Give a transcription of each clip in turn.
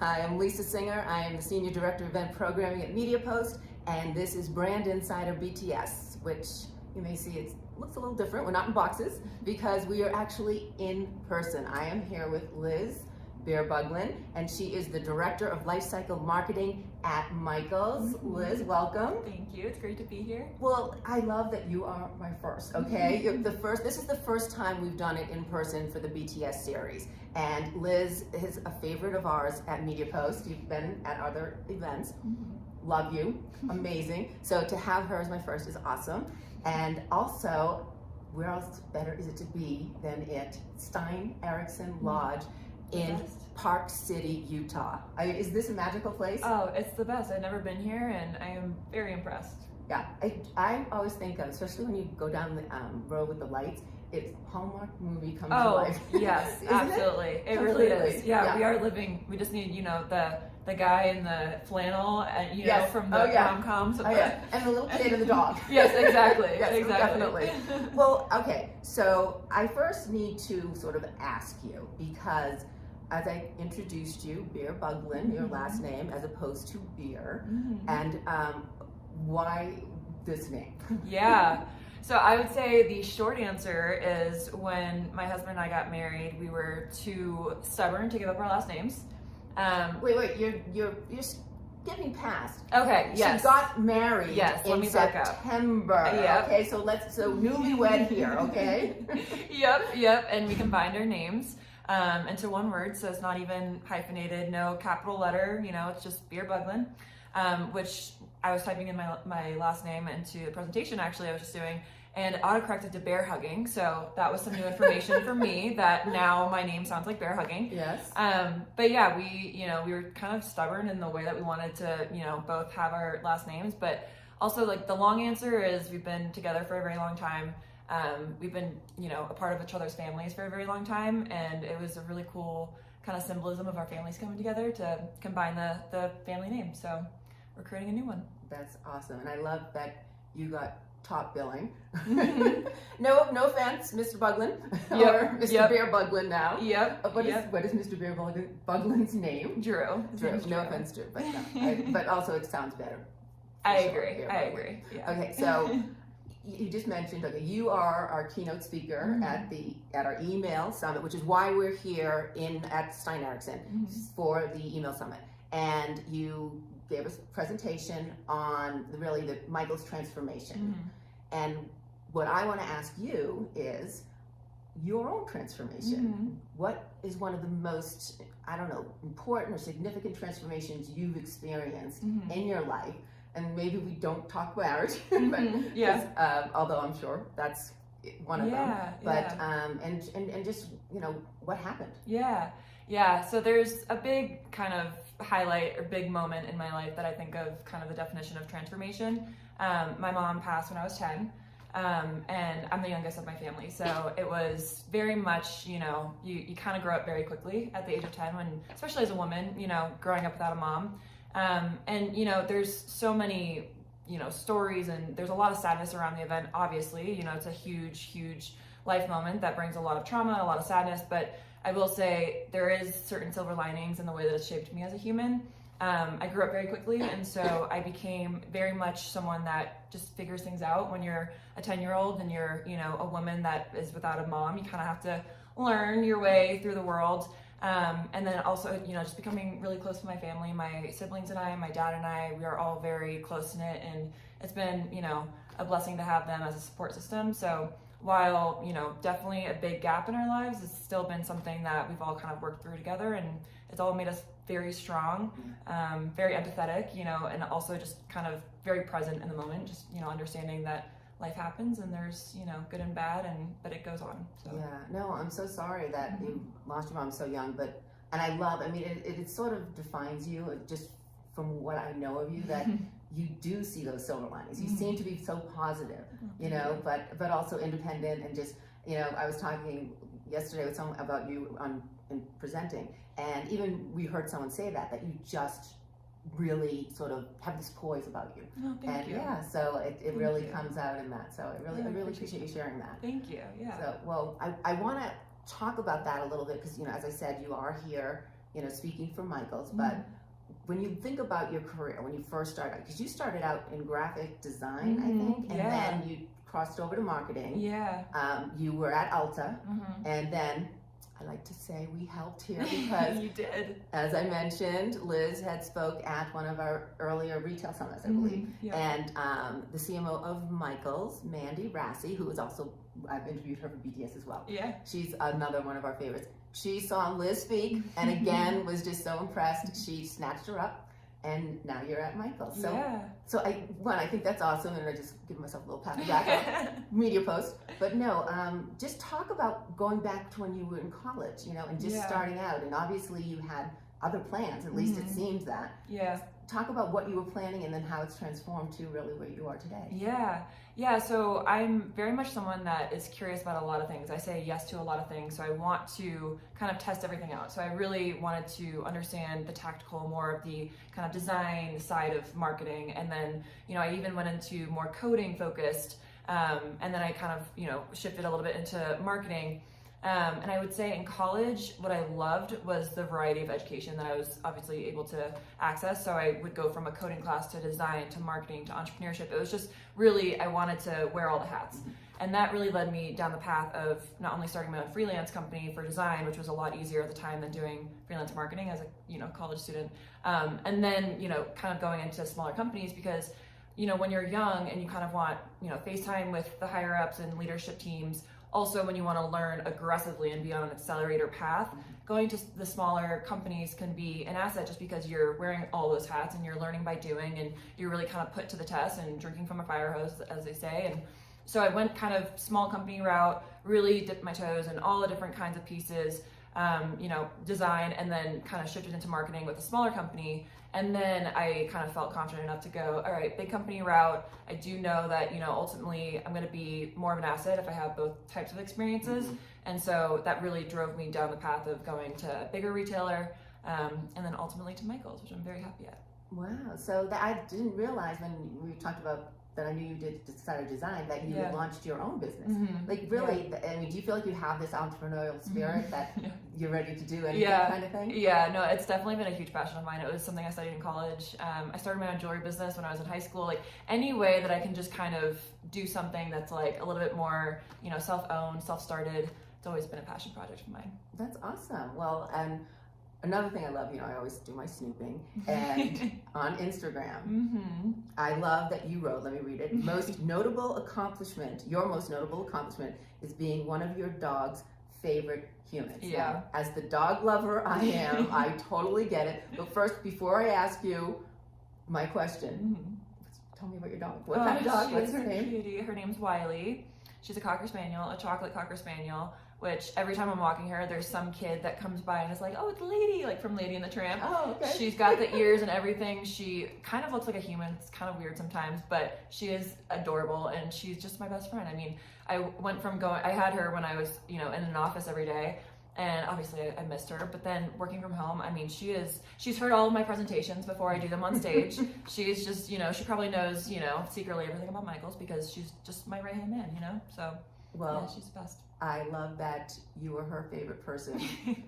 Hi, I'm Lisa Singer. I am the Senior Director of Event Programming at MediaPost, and this is Brand Insider BTS, which you may see it looks a little different. We're not in boxes because we are actually in person. I am here with Liz Beerbugglin, and she is the Director of Lifecycle Marketing at Michaels. Liz, welcome. Thank you. It's great to be here. Well, I love that you are my first, okay? You're the first. This is the first time we've done it in person for the BTS series. And Liz is a favorite of ours at MediaPost. You've been at other events. Love you. Amazing. So to have her as my first is awesome. And also, where else better is it to be than at Stein Eriksen Lodge in Park City, Utah. Is this a magical place? Oh, it's the best. I've never been here and I am very impressed. Yeah, I always think of, especially when you go down the road with the lights, it's Hallmark movie come to life. Yes, absolutely. It really is. Yeah, we are living, we just need, the guy in the flannel, and from the rom-coms. And the little kid and the dog. Yes, exactly. Yes, exactly. Definitely. Well, okay, so I first need to sort of ask you, because as I introduced you, Beerbugglin, your last name, as opposed to beer, and why this name? Yeah. So I would say the short answer is when my husband and I got married, we were too stubborn to give up our last names. Wait, you're skipping past. Okay, yes. She got married in September. Yep. Okay, so newlywed here, okay? Yep, and we combined our names into one word, so it's not even hyphenated, no capital letter, it's just Beerbugglin, which I was typing in my last name into the presentation actually I was just doing, and it autocorrected to bear hugging, so that was some new information for me that now my name sounds like bear hugging. Yes. But yeah, we were kind of stubborn in the way that we wanted to, both have our last names, but also like the long answer is we've been together for a very long time. We've been, a part of each other's families for a very long time, and it was a really cool kind of symbolism of our families coming together to combine the family name. So we're creating a new one. That's awesome, and I love that you got top billing. No offense, Mr. Bugglin, or Mr. Beerbugglin now. What is Mr. Beerbuglin's name? Drew. No offense, Drew, but but also it sounds better. I agree. Yeah. Okay, so you just mentioned, you are our keynote speaker at our email summit, which is why we're here at Stein Eriksen for the email summit. And you gave us a presentation on the Michael's transformation. And what I want to ask you is your own transformation. What is one of the most, important or significant transformations you've experienced in your life? And maybe we don't talk marriage, but although I'm sure that's one of them. But and just what happened? Yeah. So there's a big kind of highlight or big moment in my life that I think of kind of the definition of transformation. My mom passed when I was 10, and I'm the youngest of my family, so it was very much you kind of grow up very quickly at the age of 10, when especially as a woman, growing up without a mom. And there's so many stories, and there's a lot of sadness around the event. Obviously, it's a huge life moment that brings a lot of trauma, a lot of sadness, but I will say there is certain silver linings in the way that it shaped me as a human. I grew up very quickly, and so I became very much someone that just figures things out. When you're a 10-year-old and you're a woman that is without a mom, you kind of have to learn your way through the world. And then also, just becoming really close to my family, my siblings and I, my dad and I, we are all very close-knit, and it's been, a blessing to have them as a support system. So while, definitely a big gap in our lives, it's still been something that we've all kind of worked through together, and it's all made us very strong, very empathetic, and also just kind of very present in the moment, just, understanding that life happens and there's good and bad, but it goes on. So. Yeah, no, I'm so sorry that you lost your mom so young, and I love, it sort of defines you, just from what I know of you, that you do see those silver linings. You seem to be so positive, but also independent, and just, I was talking yesterday with someone about you in presenting, and even we heard someone say that you just really sort of have this poise about you. Oh, thank you. Yeah, so it really comes out in that. So I really appreciate you sharing that. Thank you. Yeah. So, well, I want to talk about that a little bit because, as I said, you are here speaking for Michaels, but when you think about your career, when you first started out, because you started out in graphic design, I think, and then you crossed over to marketing. Yeah. You were at Ulta, and then I like to say we helped here because you did. As I mentioned, Liz had spoke at one of our earlier retail summits, I believe, and the CMO of Michaels, Mandy Rassi, who is also, I've interviewed her for BTS as well. Yeah. She's another one of our favorites. She saw Liz speak and again was just so impressed. She snatched her up, and now you're at Michael's. So I think that's awesome, and I just give myself a little pat on the back, media post. But no, just talk about going back to when you were in college, and just starting out. And obviously you had other plans, at least it seems that. Yeah. Talk about what you were planning and then how it's transformed to really where you are today. Yeah, so I'm very much someone that is curious about a lot of things. I say yes to a lot of things, so I want to kind of test everything out. So I really wanted to understand the tactical, more of the kind of design side of marketing, and then, I even went into more coding focused, and then I kind of, shifted a little bit into marketing. And I would say in college, what I loved was the variety of education that I was obviously able to access. So I would go from a coding class to design to marketing to entrepreneurship. It was just really, I wanted to wear all the hats. And that really led me down the path of not only starting my own freelance company for design, which was a lot easier at the time than doing freelance marketing as a college student. And then, kind of going into smaller companies because, when you're young and you kind of want, FaceTime with the higher ups and leadership teams. Also, when you want to learn aggressively and be on an accelerator path, going to the smaller companies can be an asset just because you're wearing all those hats and you're learning by doing, and you're really kind of put to the test and drinking from a fire hose, as they say. And so I went kind of small company route, really dipped my toes in all the different kinds of pieces, design, and then kind of shifted into marketing with a smaller company. And then I kind of felt confident enough to go, all right, big company route. I do know that, ultimately I'm going to be more of an asset if I have both types of experiences. And so that really drove me down the path of going to a bigger retailer, and then ultimately to Michael's, which I'm very happy at. Wow. So I didn't realize when we talked about that I knew you did design design that you had launched your own business. Like really, I mean, do you feel like you have this entrepreneurial spirit that you're ready to do anything kind of thing? Yeah, no, it's definitely been a huge passion of mine. It was something I studied in college. I started my own jewelry business when I was in high school. Like any way that I can just kind of do something that's like a little bit more, self-owned, self-started. It's always been a passion project of mine. That's awesome. Well, and another thing I love, I always do my snooping, and on Instagram, I love that you wrote, let me read it, your most notable accomplishment is being one of your dog's favorite humans. Yeah. Now, as the dog lover I am, I totally get it. But first, before I ask you my question, tell me about your dog. What kind of dog? What's her name? Cutie. Her name's Wiley. She's a Cocker Spaniel, a chocolate Cocker Spaniel, which every time I'm walking her, there's some kid that comes by and is like, oh, it's Lady, like from Lady and the Tramp. Oh, okay. She's got the ears and everything. She kind of looks like a human. It's kind of weird sometimes, but she is adorable, and she's just my best friend. I mean, I went from I had her when I was, in an office every day, and obviously I missed her, but then working from home, I mean, she's heard all of my presentations before I do them on stage. She's just, she probably knows, secretly everything about Michael's because she's just my right-hand man, so. Well, yeah, she's the best. I love that you were her favorite person,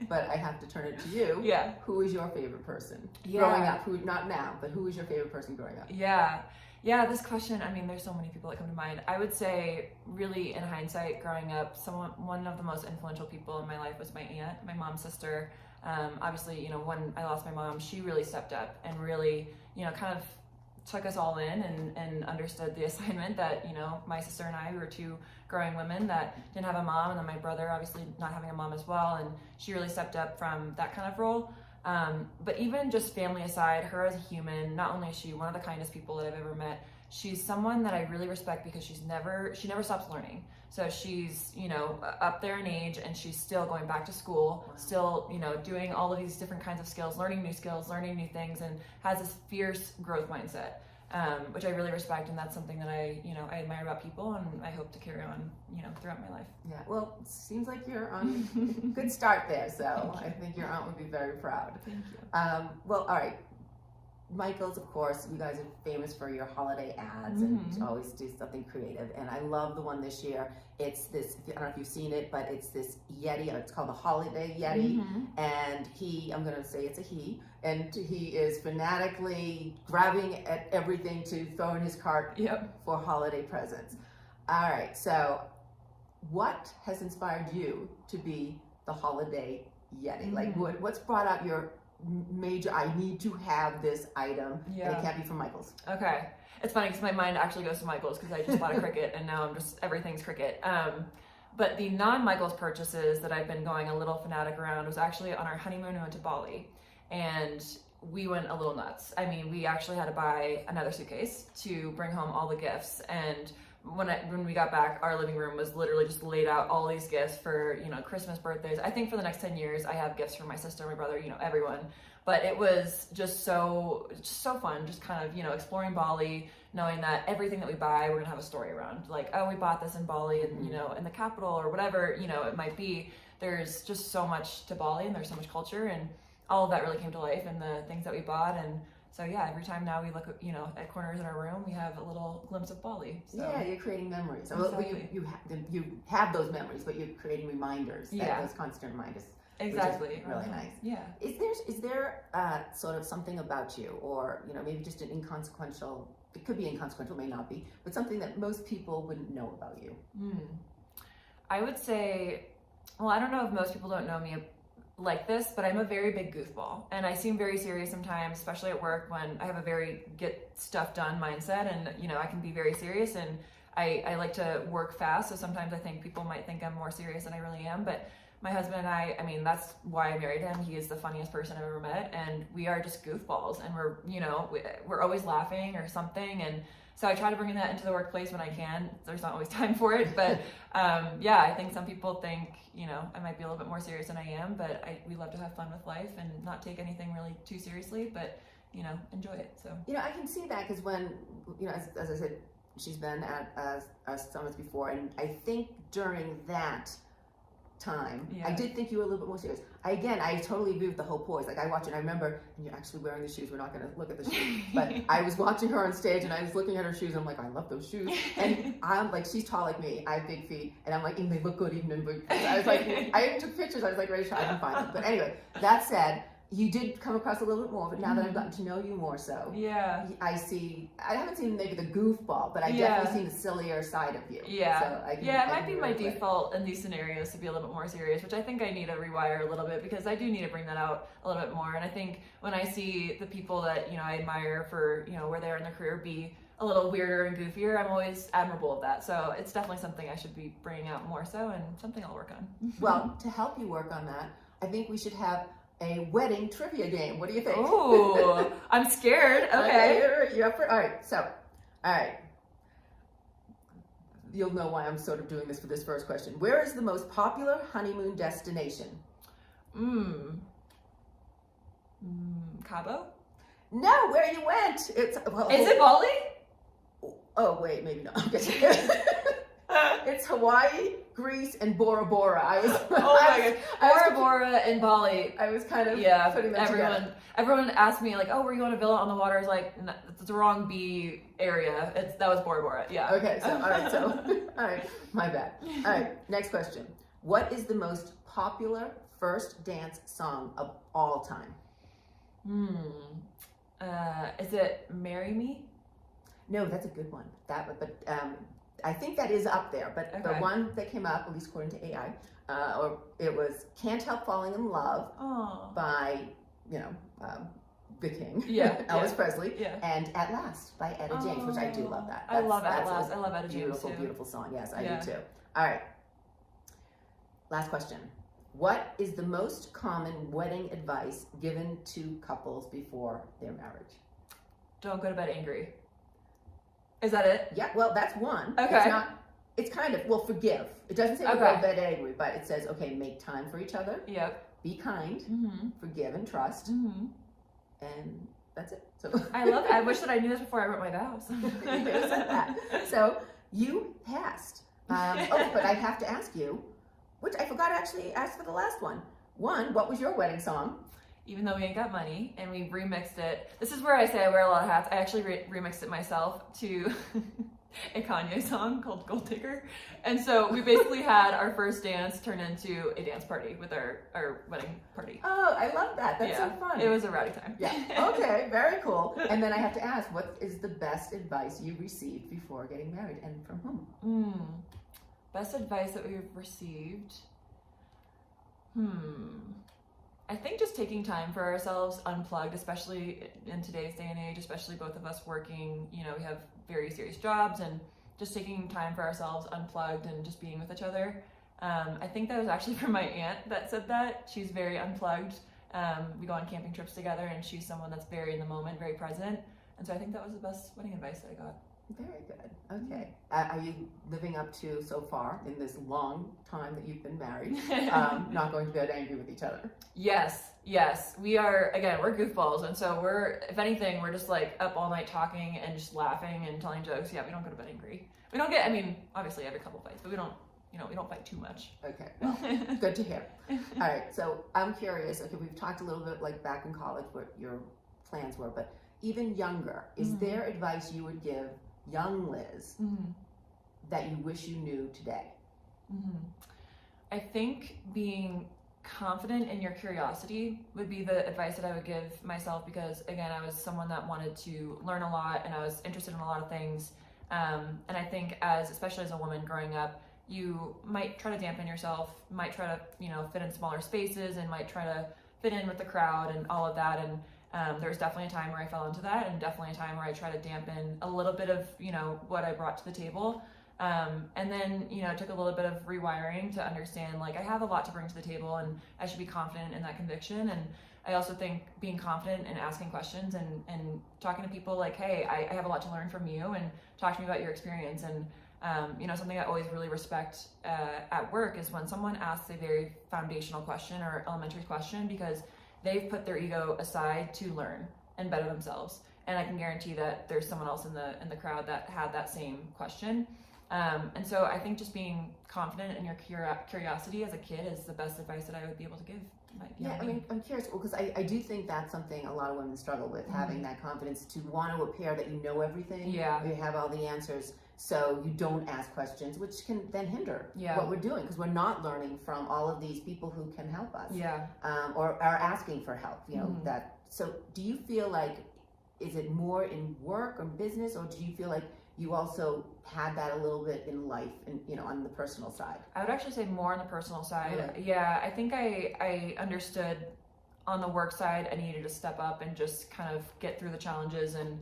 but I have to turn it to you. Yeah. Who is your favorite person growing up? Who, not now, but who is your favorite person growing up? Yeah, this question, I mean, there's so many people that come to mind. I would say, really, in hindsight, growing up, one of the most influential people in my life was my aunt, my mom's sister. Obviously, when I lost my mom, she really stepped up and really, kind of took us all in and understood the assignment that, my sister and I were two growing women that didn't have a mom, and then my brother obviously not having a mom as well, and she really stepped up from that kind of role. But even just family aside, her as a human, not only is she one of the kindest people that I've ever met, she's someone that I really respect because she never stops learning. So she's, up there in age, and she's still going back to school, still, doing all of these different kinds of skills, learning new things, and has this fierce growth mindset, which I really respect. And that's something that I admire about people, and I hope to carry on, throughout my life. Yeah, well, it seems like you're on a good start there. So I think your aunt would be very proud. Thank you. Well, all right. Michaels, of course, you guys are famous for your holiday ads and always do something creative. And I love the one this year. It's this, I don't know if you've seen it, but it's this Yeti. It's called the Holiday Yeti. And I'm going to say it's a he, and he is fanatically grabbing at everything to throw in his cart for holiday presents. All right, so what has inspired you to be the Holiday Yeti? Like what's brought out your major, I need to have this item, and it can't be from Michaels? Okay. It's funny because my mind actually goes to Michaels because I just bought a Cricut and now everything's Cricut. But the non-Michaels purchases that I've been going a little fanatic around was actually on our honeymoon. We went to Bali and we went a little nuts. I mean, we actually had to buy another suitcase to bring home all the gifts. And when we got back, our living room was literally just laid out all these gifts for, Christmas, birthdays. I think for the next 10 years, I have gifts for my sister, my brother, everyone. But it was just so fun, just kind of, exploring Bali, knowing that everything that we buy, we're gonna have a story around. Like, oh, we bought this in Bali and, in the capital or whatever, it might be. There's just so much to Bali and there's so much culture, and all of that really came to life in the things that we bought. And so yeah, every time now we look at, at corners in our room, we have a little glimpse of Bali. So. Yeah, you're creating memories. Exactly. You have those memories, but you're creating reminders. Those constant reminders. Exactly. Which is really nice. Yeah. Is there sort of something about you, or maybe just an inconsequential? It could be inconsequential, may not be, but something that most people wouldn't know about you. I would say, well, I don't know if most people don't know me like this, but I'm a very big goofball, and I seem very serious sometimes, especially at work when I have a very get stuff done mindset, and I can be very serious, and I like to work fast, so sometimes I think people might think I'm more serious than I really am. But my husband and I mean, that's why I married him. He is the funniest person I've ever met, and we are just goofballs, and we're always laughing or something. And so I try to bring that into the workplace when I can. There's not always time for it, but I think some people think, I might be a little bit more serious than I am, but we love to have fun with life and not take anything really too seriously, but, enjoy it. So, I can see that because when, as I said, she's been at our summits before, and I think during that time, I did think you were a little bit more serious. I totally agree with the whole poise. Like, I watch it, I remember, and you're actually wearing the shoes. We're not going to look at the shoes, but I was watching her on stage, and I was looking at her shoes, and I'm like, I love those shoes. And I'm like, she's tall like me. I have big feet, and I'm like, and they look good even in big feet. I was like, I even took pictures. I was like, ready to try and find them. But anyway, that said, you did come across a little bit more, but now that I've gotten to know you more so, I haven't seen maybe the goofball, but I definitely seen the sillier side of you. Yeah. So it might be my default in these scenarios to be a little bit more serious, which I think I need to rewire a little bit, because I do need to bring that out a little bit more. And I think when I see the people that, I admire for, where they are in their career be a little weirder and goofier, I'm always admirable of that. So it's definitely something I should be bringing out more so, and something I'll work on. Well, to help you work on that, I think we should have a wedding trivia game. What do you think? Oh, I'm scared. Okay. You're up for it? All right. You'll know why I'm sort of doing this for this first question. Where is the most popular honeymoon destination? Cabo? No, where you went. Is it Bali? Oh, wait, maybe not. Okay. It's Hawaii, Greece, and Bora Bora. My God. Bora Bora and Bali. I was kind of putting them together. Everyone asked me, like, oh, were you on a villa on the water? I was like, no, it's the wrong B area. That was Bora Bora. Yeah. Okay, all right, my bad. All right, next question. What is the most popular first dance song of all time? Is it Marry Me? No, that's a good one. I think that is up there, but the one that came up, at least according to AI, it was "Can't Help Falling in Love" by, the King, Elvis Presley, and "At Last" by Etta James, which I do love that. I love At Last. I love Etta James beautiful, too. Beautiful song. Yes, I do too. All right. Last question. What is the most common wedding advice given to couples before their marriage? Don't go to bed angry. Is that it? Yeah, well, that's one. Okay. It's kind of, forgive. It doesn't say go to bed angry, but it says, okay, make time for each other. Yep. Be kind. Forgive and trust. And that's it. So I love it. I wish that I knew this before I wrote my vows. So you passed. But I have to ask you, which I forgot to actually ask for the last one. One, what was your wedding song? even though we ain't got money, and we remixed it. This is where I say I wear a lot of hats. I actually remixed it myself to a Kanye song called Gold Digger. And so we basically had our first dance turn into a dance party with our wedding party. Oh, I love that. That's so fun. It was a rowdy time. Yeah. Okay, very cool. And then I have to ask, what is the best advice you received before getting married, and from whom? Best advice that we've received? I think just taking time for ourselves unplugged, especially in today's day and age, especially both of us working, we have very serious jobs, and just taking time for ourselves unplugged and just being with each other. I think that was actually from my aunt that said that. She's very unplugged. We go on camping trips together, and she's someone that's very in the moment, very present. And so I think that was the best wedding advice that I got. Very good. Okay. Are you living up to, so far, in this long time that you've been married, not going to bed angry with each other? Yes. We are, again, we're goofballs. And so if anything, we're just like up all night talking and just laughing and telling jokes. Yeah, we don't go to bed angry. We don't obviously every couple fights, but we don't fight too much. Okay. Well, good to hear. All right. So I'm curious. Okay, we've talked a little bit like back in college what your plans were, but even younger, is there advice you would give young Liz that you wish you knew today? I think being confident in your curiosity would be the advice that I would give myself, because again, I was someone that wanted to learn a lot, and I was interested in a lot of things. And I think especially as a woman growing up, you might try to dampen yourself, might try to, fit in smaller spaces, and might try to fit in with the crowd and all of that. And there was definitely a time where I fell into that, and definitely a time where I tried to dampen a little bit of, what I brought to the table. And then, it took a little bit of rewiring to understand, like, I have a lot to bring to the table, and I should be confident in that conviction. And I also think being confident in asking questions and talking to people like, hey, I have a lot to learn from you, and talk to me about your experience. And, something I always really respect at work is when someone asks a very foundational question or elementary question, because they've put their ego aside to learn and better themselves. And I can guarantee that there's someone else in the crowd that had that same question. And so I think just being confident in your curiosity as a kid is the best advice that I would be able to give. I'm curious, because I do think that's something a lot of women struggle with, having that confidence to want to appear that you know everything, or you have all the answers, so you don't ask questions, which can then hinder what we're doing, because we're not learning from all of these people who can help us, or are asking for help, that. So do you feel like, is it more in work or business, or do you feel like you also had that a little bit in life and, on the personal side? I would actually say more on the personal side. Really? Yeah, I think I understood on the work side, I needed to step up and just kind of get through the challenges and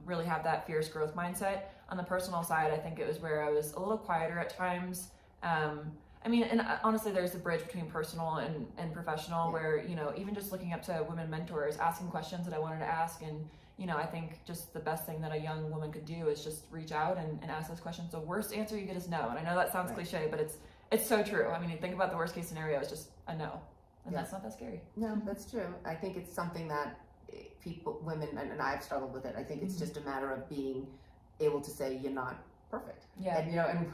really have that fierce growth mindset. On the personal side, I think it was where I was a little quieter at times. And honestly, there's a bridge between personal and professional where, even just looking up to women mentors, asking questions that I wanted to ask. And, I think just the best thing that a young woman could do is just reach out and ask those questions. The worst answer you get is no. And I know that sounds cliche, but it's so true. I mean, you think about the worst case scenario, it's just a no. And that's not that scary. No, that's true. I think it's something that women, and I've struggled with it. I think it's just a matter of being able to say you're not perfect. Yeah. And, and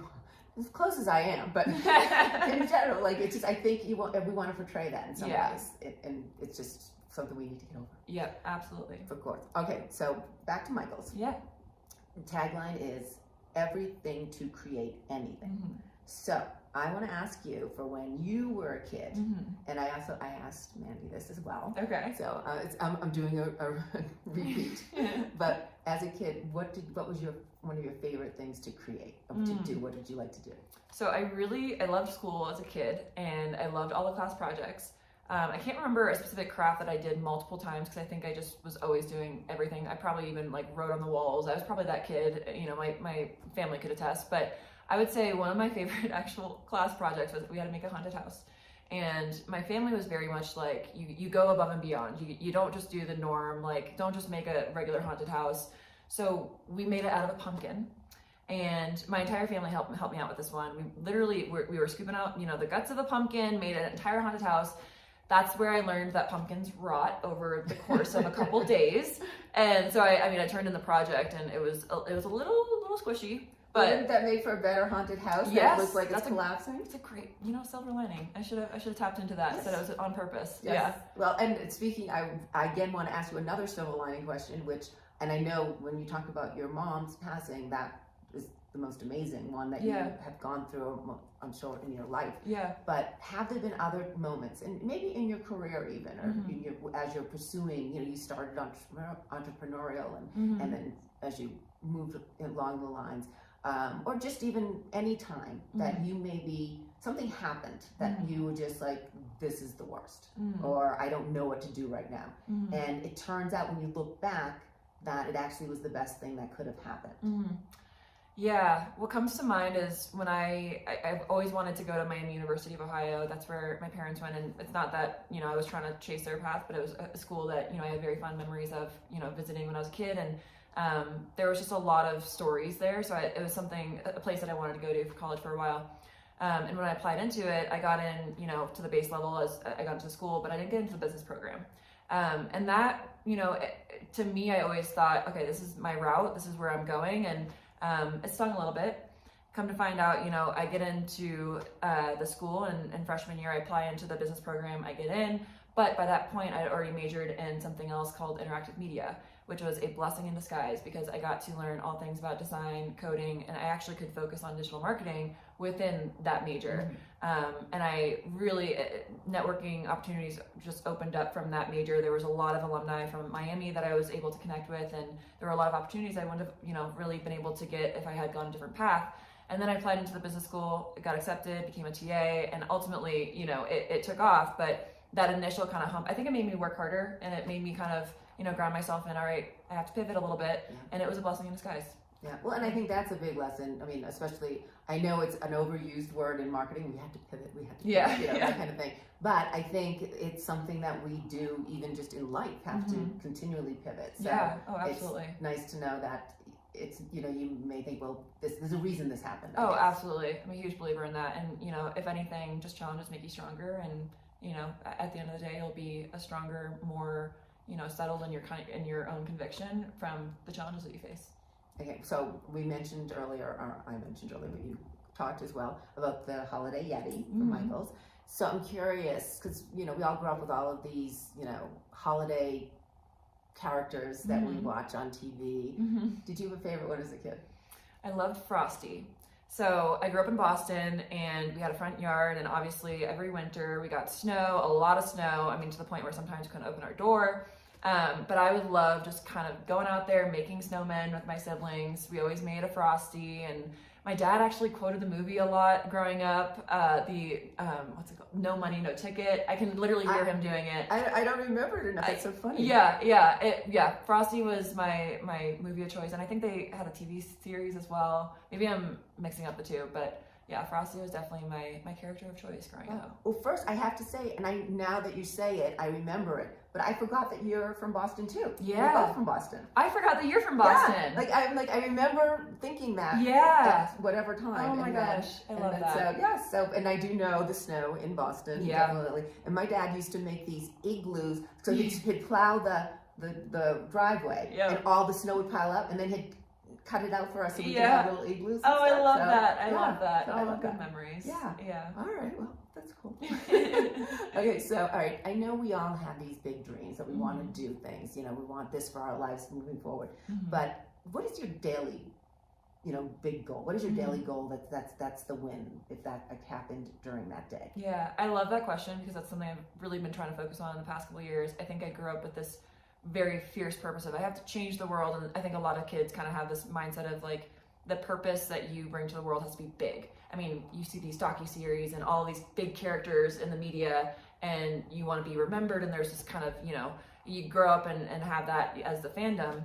as close as I am, but in general, like, it's just, I think we want to portray that in some ways. And it's just something we need to get over. Yeah, absolutely. Of course. Okay, so back to Michael's. Yeah. The tagline is everything to create anything. So I want to ask you for when you were a kid, and I asked Mandy this as well. Okay. So I'm doing a repeat. But as a kid, what was one of your favorite things to create or to do? What did you like to do? So I loved school as a kid, and I loved all the class projects. I can't remember a specific craft that I did multiple times, because I think I just was always doing everything. I probably even wrote on the walls. I was probably that kid, my family could attest. But I would say one of my favorite actual class projects was we had to make a haunted house. And my family was very much like, you go above and beyond. You don't just do the norm, don't just make a regular haunted house. So we made it out of a pumpkin. And my entire family helped me out with this one. We were scooping out, the guts of a pumpkin, made an entire haunted house. That's where I learned that pumpkins rot over the course of a couple days. And so I turned in the project, and it was a little squishy, But wouldn't that make for a better haunted house? Yes, That looks like it's that's collapsing. it's a great, silver lining. I should have tapped into that. Yes. Said it was on purpose. Yes. Yeah. Well, and speaking, I again want to ask you another silver lining question, and I know when you talk about your mom's passing, that is the most amazing one that you have gone through, I'm sure, in your life. Yeah. But have there been other moments, and maybe in your career even, or as you're pursuing, you started entrepreneurial, and then as you moved along the lines, or just even any time that you maybe something happened that you were just like, this is the worst, or I don't know what to do right now, and it turns out when you look back that it actually was the best thing that could have happened. Yeah, what comes to mind is when I've always wanted to go to Miami University of Ohio. That's where my parents went, and it's not that, I was trying to chase their path, but it was a school that, I had very fond memories of, visiting when I was a kid, and there was just a lot of stories there, so it was a place that I wanted to go to for college for a while. And when I applied into it, I got in, to the base level as I got into school, but I didn't get into the business program. And that, to me, I always thought, okay, this is my route, this is where I'm going, and it stung a little bit. Come to find out, I get into the school, and in freshman year, I apply into the business program, I get in, but by that point, I had already majored in something else called interactive media, which was a blessing in disguise because I got to learn all things about design, coding, and I actually could focus on digital marketing within that major. And I really, networking opportunities just opened up from that major. There was a lot of alumni from Miami that I was able to connect with, and there were a lot of opportunities I wouldn't have, really been able to get if I had gone a different path. And then I applied into the business school, got accepted, became a TA, and ultimately, it took off. But that initial kind of hump, I think it made me work harder, and it made me kind of, ground myself in, all right, I have to pivot a little bit, and it was a blessing in disguise. Yeah, well, and I think that's a big lesson. I mean, especially, I know it's an overused word in marketing. We have to pivot, that kind of thing. But I think it's something that we do even just in life, have to continually pivot. So absolutely. It's nice to know that it's, you may think, well, there's a reason this happened. Oh, absolutely. I'm a huge believer in that. And, if anything, just challenges make you stronger. And, at the end of the day, you'll be a stronger, more, settled in your own conviction from the challenges that you face. Okay, so we mentioned earlier, or I mentioned earlier, but you talked as well about the holiday Yeti from Michaels. So I'm curious, because, we all grew up with all of these, holiday characters that we watch on TV. Did you have a favorite one as a kid? I loved Frosty. So I grew up in Boston, and we had a front yard, and obviously every winter we got snow, a lot of snow. I mean, to the point where sometimes we couldn't open our door. But I would love just kind of going out there, making snowmen with my siblings. We always made a Frosty, and my dad actually quoted the movie a lot growing up. What's it called? No Money, No Ticket. I can literally hear him doing it. I don't remember it enough. It's so funny. Yeah. Frosty was my movie of choice, and I think they had a TV series as well. Maybe I'm mixing up the two, but yeah, Frosty was definitely my character of choice growing up. Well, first I have to say, and now that you say it, I remember it. But I forgot that you're from Boston too. Yeah, we're both from Boston. I forgot that you're from Boston. Yeah, I remember thinking that. Yeah. At whatever time. Oh my gosh, I love that. So and I do know the snow in Boston. Yeah. Definitely. And my dad used to make these igloos, so he'd plow the driveway, and all the snow would pile up, and then he'd cut it out for us, so we could have little igloos. Oh, I love that. I love that. So I love good memories. Yeah. All right. Well, that's cool. Okay. So, all right. I know we all have these big dreams that we want to do things. We want this for our lives moving forward. But what is your daily, big goal? What is your daily goal that's the win if that happened during that day? Yeah, I love that question because that's something I've really been trying to focus on in the past couple of years. I think I grew up with this very fierce purpose of I have to change the world, and I think a lot of kids kind of have this mindset of like the purpose that you bring to the world has to be big. I mean, you see these docuseries and all these big characters in the media, and you want to be remembered, and there's this kind of, you grow up and have that as the fandom.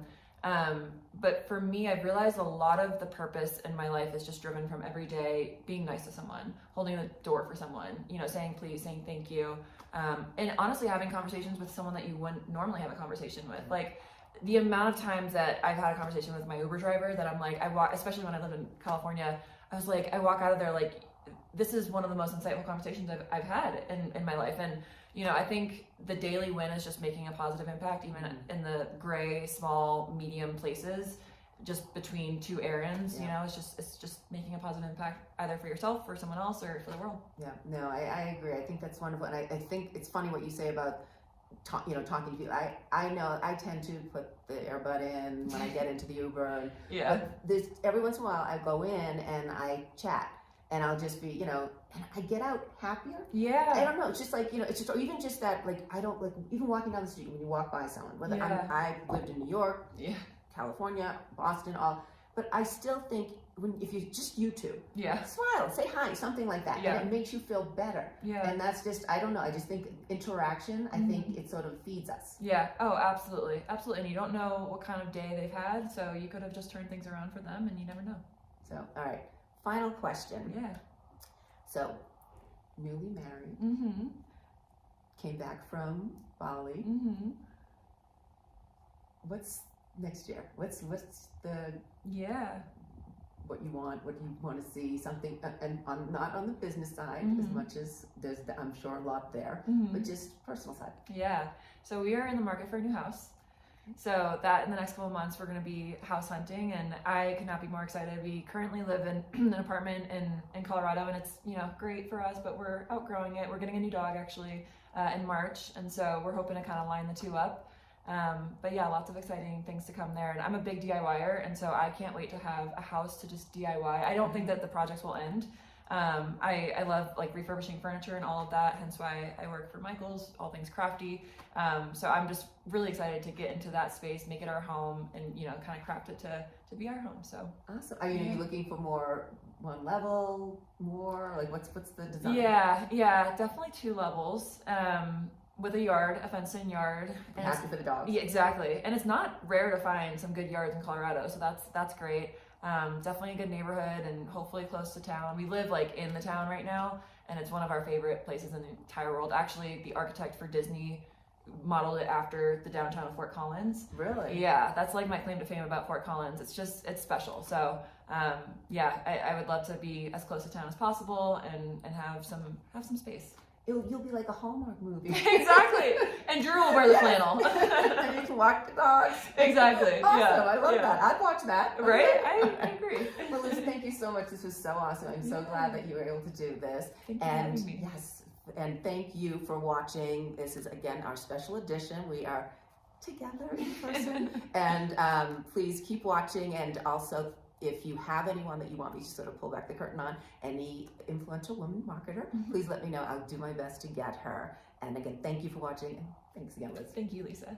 But for me, I've realized a lot of the purpose in my life is just driven from every day being nice to someone, holding the door for someone, saying please, saying thank you. And honestly, having conversations with someone that you wouldn't normally have a conversation with. Like the amount of times that I've had a conversation with my Uber driver that I'm like, especially when I lived in California, I was like, I walk out of there like, this is one of the most insightful conversations I've had in my life. And, I think the daily win is just making a positive impact, even in the gray, small, medium places. just between two errands. Yeah. You know, it's just making a positive impact either for yourself, for someone else, or for the world. Yeah, no, I agree. I think that's wonderful, and I think it's funny what you say about talking to people. I know I tend to put the earbud in when I get into the Uber. Yeah. But there's every once in a while I go in and I chat, and I'll just be, and I get out happier. Yeah. I don't know. It's just like, it's just, or even just that, like, I don't like, even walking down the street when you walk by someone, whether I lived in New York, California, Boston, but I still think if you just you two, smile, say hi, something like that, and it makes you feel better. Yeah. And that's just, I don't know. I just think interaction, I think it sort of feeds us. Yeah. Oh, absolutely. Absolutely. And you don't know what kind of day they've had, so you could have just turned things around for them, and you never know. So, all right. Final question. Yeah. So, newly married, came back from Bali. What's next year? What's the what you want to see, something, and not on the business side as much as there's I'm sure a lot there, but just personal side. Yeah. So we are in the market for a new house. So that in the next couple of months we're going to be house hunting, and I could not be more excited. We currently live in an apartment in Colorado, and it's great for us, but we're outgrowing it. We're getting a new dog actually in March, and so we're hoping to kind of line the two up. But yeah, lots of exciting things to come there. And I'm a big DIYer, and so I can't wait to have a house to just DIY. I don't think that the projects will end. I love like refurbishing furniture and all of that, hence why I work for Michael's, all things crafty. So I'm just really excited to get into that space, make it our home, and kind of craft it to be our home. So awesome. Are you looking for more one level, more like what's the design? Yeah, definitely 2 levels. With a yard, a fenced-in yard. And happy for the dogs. Yeah, exactly. And it's not rare to find some good yards in Colorado, so that's great. Definitely a good neighborhood and hopefully close to town. We live like in the town right now, and it's one of our favorite places in the entire world. Actually, the architect for Disney modeled it after the downtown of Fort Collins. Really? Yeah, that's like my claim to fame about Fort Collins. It's special. So I would love to be as close to town as possible and have some space. You'll be like a Hallmark movie. Exactly. And Drew will wear the flannel. And you can walk the dogs. Exactly. Awesome. Yeah. I love that. I'd watch that. Right? I agree. Well, Liz, thank you so much. This was so awesome. I'm so glad that you were able to do this. Thank you for having me. Yes, and thank you for watching. This is, again, our special edition. We are together in person. And please keep watching, and also if you have anyone that you want me to sort of pull back the curtain on, any influential woman marketer, please let me know. I'll do my best to get her. And again, thank you for watching, and thanks again, Liz. Thank you, Lisa.